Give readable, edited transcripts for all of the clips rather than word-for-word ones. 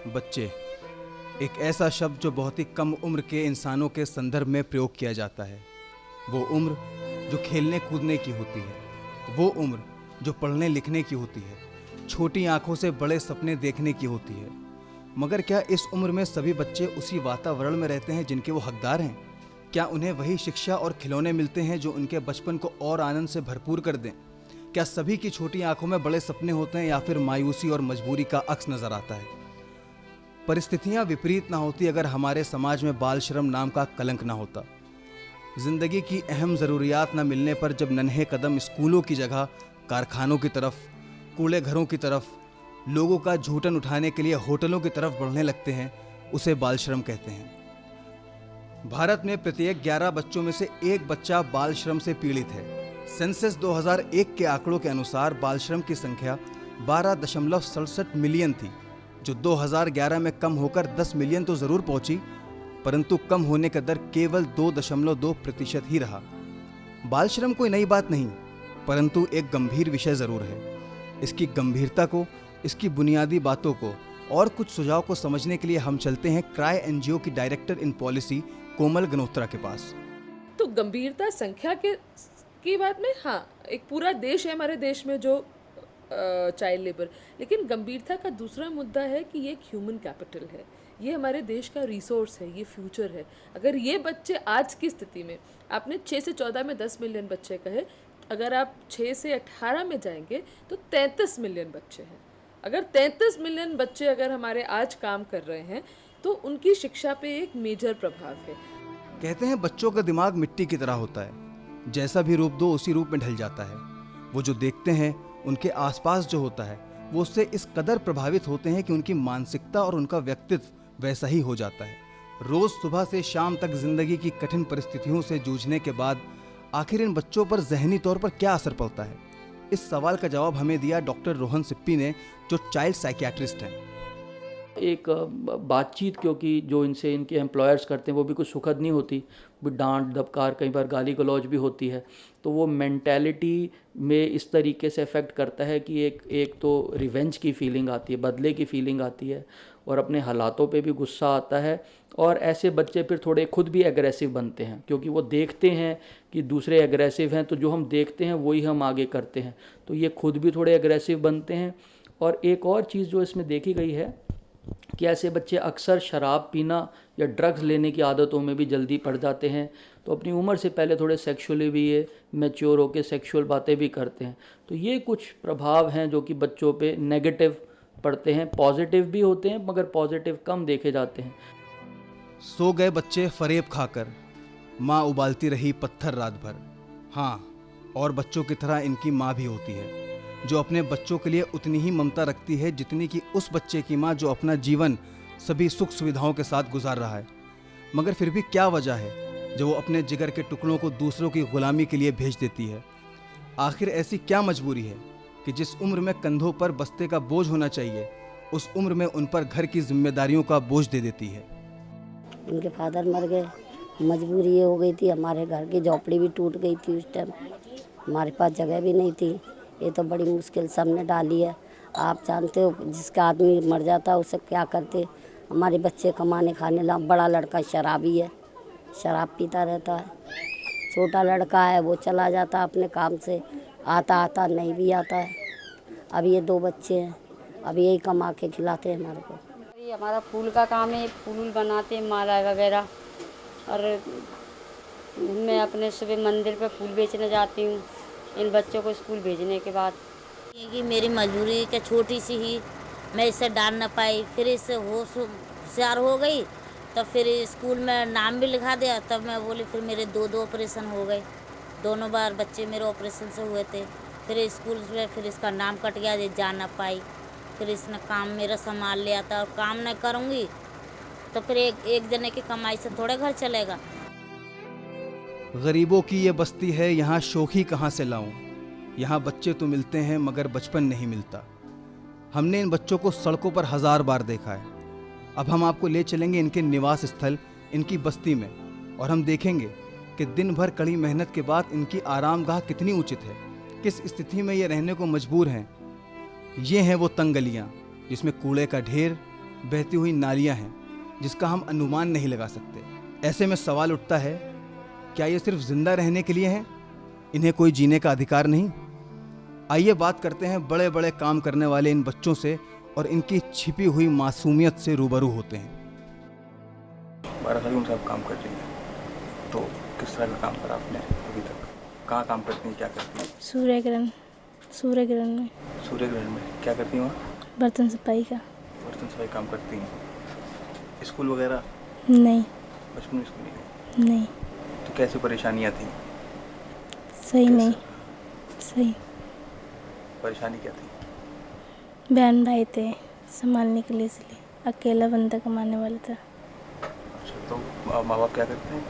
बच्चे एक ऐसा शब्द जो बहुत ही कम उम्र के इंसानों के संदर्भ में प्रयोग किया जाता है। वो उम्र जो खेलने कूदने की होती है, वो उम्र जो पढ़ने लिखने की होती है, छोटी आंखों से बड़े सपने देखने की होती है। मगर क्या इस उम्र में सभी बच्चे उसी वातावरण में रहते हैं जिनके वो हकदार हैं? क्या उन्हें वही शिक्षा और खिलौने मिलते हैं जो उनके बचपन को और आनंद से भरपूर कर दें? क्या सभी की छोटी आंखों में बड़े सपने होते हैं या फिर मायूसी और मजबूरी का अक्स नजर आता है? परिस्थितियां विपरीत ना होती अगर हमारे समाज में बाल श्रम नाम का कलंक ना होता। जिंदगी की अहम ज़रूरियात न मिलने पर जब नन्हे कदम स्कूलों की जगह कारखानों की तरफ, कूड़े घरों की तरफ, लोगों का झूठन उठाने के लिए होटलों की तरफ बढ़ने लगते हैं, उसे बाल श्रम कहते हैं। भारत में प्रत्येक 11 बच्चों में से एक बच्चा बाल श्रम से पीड़ित है। सेंसस 2001 के आंकड़ों के अनुसार बाल श्रम की संख्या 12.67 मिलियन थी, जो 2011 में कम होकर 10 मिलियन तो जरूर पहुंची, परंतु कम होने का दर केवल 2.2% ही रहा। बाल श्रम कोई नई बात नहीं, परंतु एक गंभीर विषय जरूर है। इसकी गंभीरता को, इसकी बुनियादी बातों को और कुछ सुझाव को समझने के लिए हम चलते हैं क्राई एनजीओ की डायरेक्टर इन पॉलिसी कोमल गनोत्रा के पास। तो गंभीरता संख्या की बात में, हाँ, एक पूरा देश है हमारे देश में जो चाइल्ड लेबर, लेकिन गंभीरता का दूसरा मुद्दा है कि ये एक ह्यूमन कैपिटल है, ये हमारे देश का रिसोर्स है, ये फ्यूचर है। अगर ये बच्चे आज की स्थिति में, आपने 6 से 14 में 10 मिलियन बच्चे कहे, अगर आप 6 से 18 में जाएंगे तो 33 मिलियन बच्चे हैं। अगर 33 मिलियन बच्चे अगर हमारे आज काम कर रहे हैं तो उनकी शिक्षा पे एक मेजर प्रभाव है। कहते हैं बच्चों का दिमाग मिट्टी की तरह होता है, जैसा भी रूप दो उसी रूप में ढल जाता है। वो जो देखते हैं, उनके आसपास जो होता है, वो उससे इस कदर प्रभावित होते हैं कि उनकी मानसिकता और उनका व्यक्तित्व वैसा ही हो जाता है। रोज सुबह से शाम तक जिंदगी की कठिन परिस्थितियों से जूझने के बाद आखिर इन बच्चों पर जहनी तौर पर क्या असर पड़ता है? इस सवाल का जवाब हमें दिया डॉक्टर रोहन सिप्पी ने, जो चाइल्ड साइकियाट्रिस्ट हैं। एक बातचीत, क्योंकि जो इनसे इनके एम्प्लॉयर्स करते हैं वो भी कुछ सुखद नहीं होती, भी डांट दबकार, कई बार गाली गलौज भी होती है। तो वो मेंटालिटी में इस तरीके से अफेक्ट करता है कि एक तो रिवेंज की फीलिंग आती है, बदले की फीलिंग आती है, और अपने हालातों पे भी गुस्सा आता है। और ऐसे बच्चे फिर थोड़े खुद भी एग्रेसिव बनते हैं, क्योंकि वो देखते हैं कि दूसरे एग्रेसिव हैं, तो जो हम देखते हैं वही हम आगे करते हैं, तो ये खुद भी थोड़े एग्रेसिव बनते हैं। और एक और चीज़ जो इसमें देखी गई है कि ऐसे बच्चे अक्सर शराब पीना या ड्रग्स लेने की आदतों में भी जल्दी पड़ जाते हैं, तो अपनी उम्र से पहले थोड़े सेक्सुअली भी ये मैच्योर होकर सेक्सुअल बातें भी करते हैं। तो ये कुछ प्रभाव हैं जो कि बच्चों पे नेगेटिव पड़ते हैं। पॉजिटिव भी होते हैं, मगर पॉजिटिव कम देखे जाते हैं। सो गए बच्चे फरेब खाकर, माँ उबालती रही पत्थर रात भर। हाँ, और बच्चों की तरह इनकी माँ भी होती है, जो अपने बच्चों के लिए उतनी ही ममता रखती है जितनी कि उस बच्चे की माँ जो अपना जीवन सभी सुख सुविधाओं के साथ गुजार रहा है। मगर फिर भी क्या वजह है जो वो अपने जिगर के टुकड़ों को दूसरों की गुलामी के लिए भेज देती है? आखिर ऐसी क्या मजबूरी है कि जिस उम्र में कंधों पर बस्ते का बोझ होना चाहिए, उस उम्र में उन पर घर की जिम्मेदारियों का बोझ दे देती है? उनके फादर मर गए, मजबूरी ये हो गई थी, हमारे घर की झोपड़ी भी टूट गई थी उस टाइम, हमारे पास जगह भी नहीं थी। ये तो बड़ी मुश्किल सबने डाली है। आप जानते हो जिसका आदमी मर जाता है उसे क्या करते। हमारे बच्चे कमाने खाने ला, बड़ा लड़का शराबी है, शराब पीता रहता है। छोटा लड़का है वो चला जाता अपने काम से, आता नहीं भी आता है। अब ये 2 बच्चे हैं, अब यही कमा के खिलाते हैं हमारे को। ये हमारा फूल का काम है, फूल बनाते हैं, माला वगैरह, और मैं अपने सुबह मंदिर पे फूल बेचने जाती हूँ इन बच्चों को स्कूल भेजने के बाद। कि मेरी मजबूरी के छोटी सी ही मैं इसे डाल ना पाई, फिर इससे होशियार हो गई, तब फिर स्कूल में नाम भी लिखा दिया। तब मैं बोली, फिर मेरे 2 ऑपरेशन हो गए, दोनों बार बच्चे मेरे ऑपरेशन से हुए थे। फिर स्कूल में फिर इसका नाम कट गया, ये जा ना पाई। फिर इसने काम मेरा संभाल लिया था, और काम नहीं करूँगी तो फिर एक जने की कमाई से थोड़े घर चलेगा। गरीबों की ये बस्ती है, यहाँ शोखी कहाँ से लाऊं? यहाँ बच्चे तो मिलते हैं मगर बचपन नहीं मिलता। हमने इन बच्चों को सड़कों पर 1000 बार देखा है। अब हम आपको ले चलेंगे इनके निवास स्थल, इनकी बस्ती में, और हम देखेंगे कि दिन भर कड़ी मेहनत के बाद इनकी आरामगाह कितनी उचित है, किस स्थिति में ये रहने को मजबूर हैं। ये हैं वो तंग गलियाँ जिसमें कूड़े का ढेर, बहती हुई नालियां हैं जिसका हम अनुमान नहीं लगा सकते। ऐसे में सवाल उठता है, क्या ये सिर्फ जिंदा रहने के लिए हैं? इन्हें कोई जीने का अधिकार नहीं? आइए बात करते हैं बड़े बड़े काम करने वाले इन बच्चों से और इनकी छिपी हुई मासूमियत से रूबरू होते हैं। 12 साल की उम्र से आप काम कर रही हैं, तो किस तरह का काम करा आपने अभी तक? कहाँ काम करती हैं, क्या करती हैं? सूर्य ग्रहण में। सूर्य ग्रहण में क्या करती हैं वहाँ? बर्तन सफाई का। बर्तन सफाई काम करती हैं। स्कूल वगैरह नहीं। बचपन में स्कूल नहीं गई? नहीं। तो कैसी परेशानियाँ थी? सही नहीं। सही। परेशानी क्या थी? बहन भाई थे संभालने के लिए, इसलिए अकेला बंदा कमाने वाला था। अच्छा, तो माँ बाप क्या करते हैं?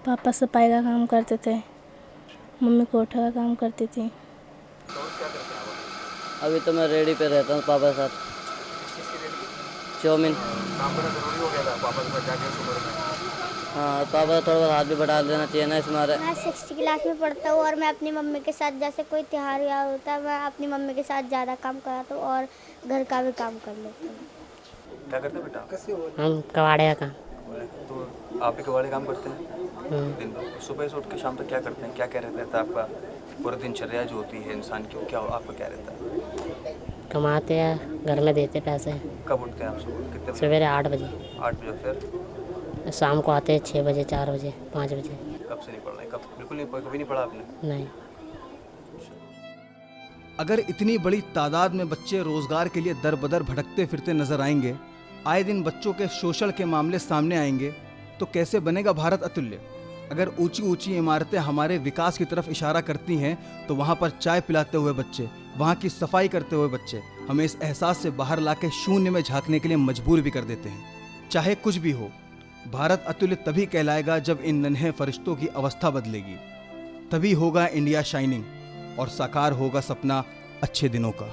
पापा सफाई का काम करते थे, मम्मी कोठा का काम करती थी। अभी तो मैं रेडी पे रहता हूँ पापा के साथ। चाउमीन। काम करना जरूरी हो गया था पापा के पास जाके उस उम्र में? हाँ, पापा का थोड़ा बहुत हाथ भी बढ़ा देना चाहिए ना इसमें। मैं 6th क्लास में पढ़ता हूँ और मैं अपनी मम्मी के साथ, जैसे कोई त्यौहार या होता है, मैं अपनी मम्मी के साथ ज़्यादा काम कराता हूँ और घर का भी काम कर लेता हूँ। क्या करते हैं बेटा? हम कबाड़े का काम। तो आप भी कबाड़े काम करते हैं दिन भर? सुबह से उठ के शाम तक क्या करते हैं? क्या क्या रहता है आपका पूरा दिनचर्या जो होती है इंसान की, क्या आपका क्या रहता है? कमाते हैं, घर में देते पैसे। कब उठते हैं आप सुबह? कितने बजे? सवेरे 8 बजे। 8 बजे। फिर शाम को आते हैं 6 बजे, 4 बजे, 5 बजे। कब से नहीं पढ़ रहे? कब बिल्कुल नहीं, कभी नहीं पढ़ा आपने? नहीं। अगर इतनी बड़ी तादाद में बच्चे रोजगार के लिए दर बदर भटकते फिरते नजर आएंगे, आए दिन बच्चों के शोषण के मामले सामने आएंगे, तो कैसे बनेगा भारत अतुल्य? अगर ऊंची ऊंची इमारतें हमारे विकास की तरफ इशारा करती हैं, तो वहाँ पर चाय पिलाते हुए बच्चे, वहाँ की सफाई करते हुए बच्चे हमें इस एहसास से बाहर लाके शून्य में झांकने के लिए मजबूर भी कर देते हैं। चाहे कुछ भी हो, भारत अतुल्य तभी कहलाएगा जब इन नन्हे फरिश्तों की अवस्था बदलेगी। तभी होगा इंडिया शाइनिंग और साकार होगा सपना अच्छे दिनों का।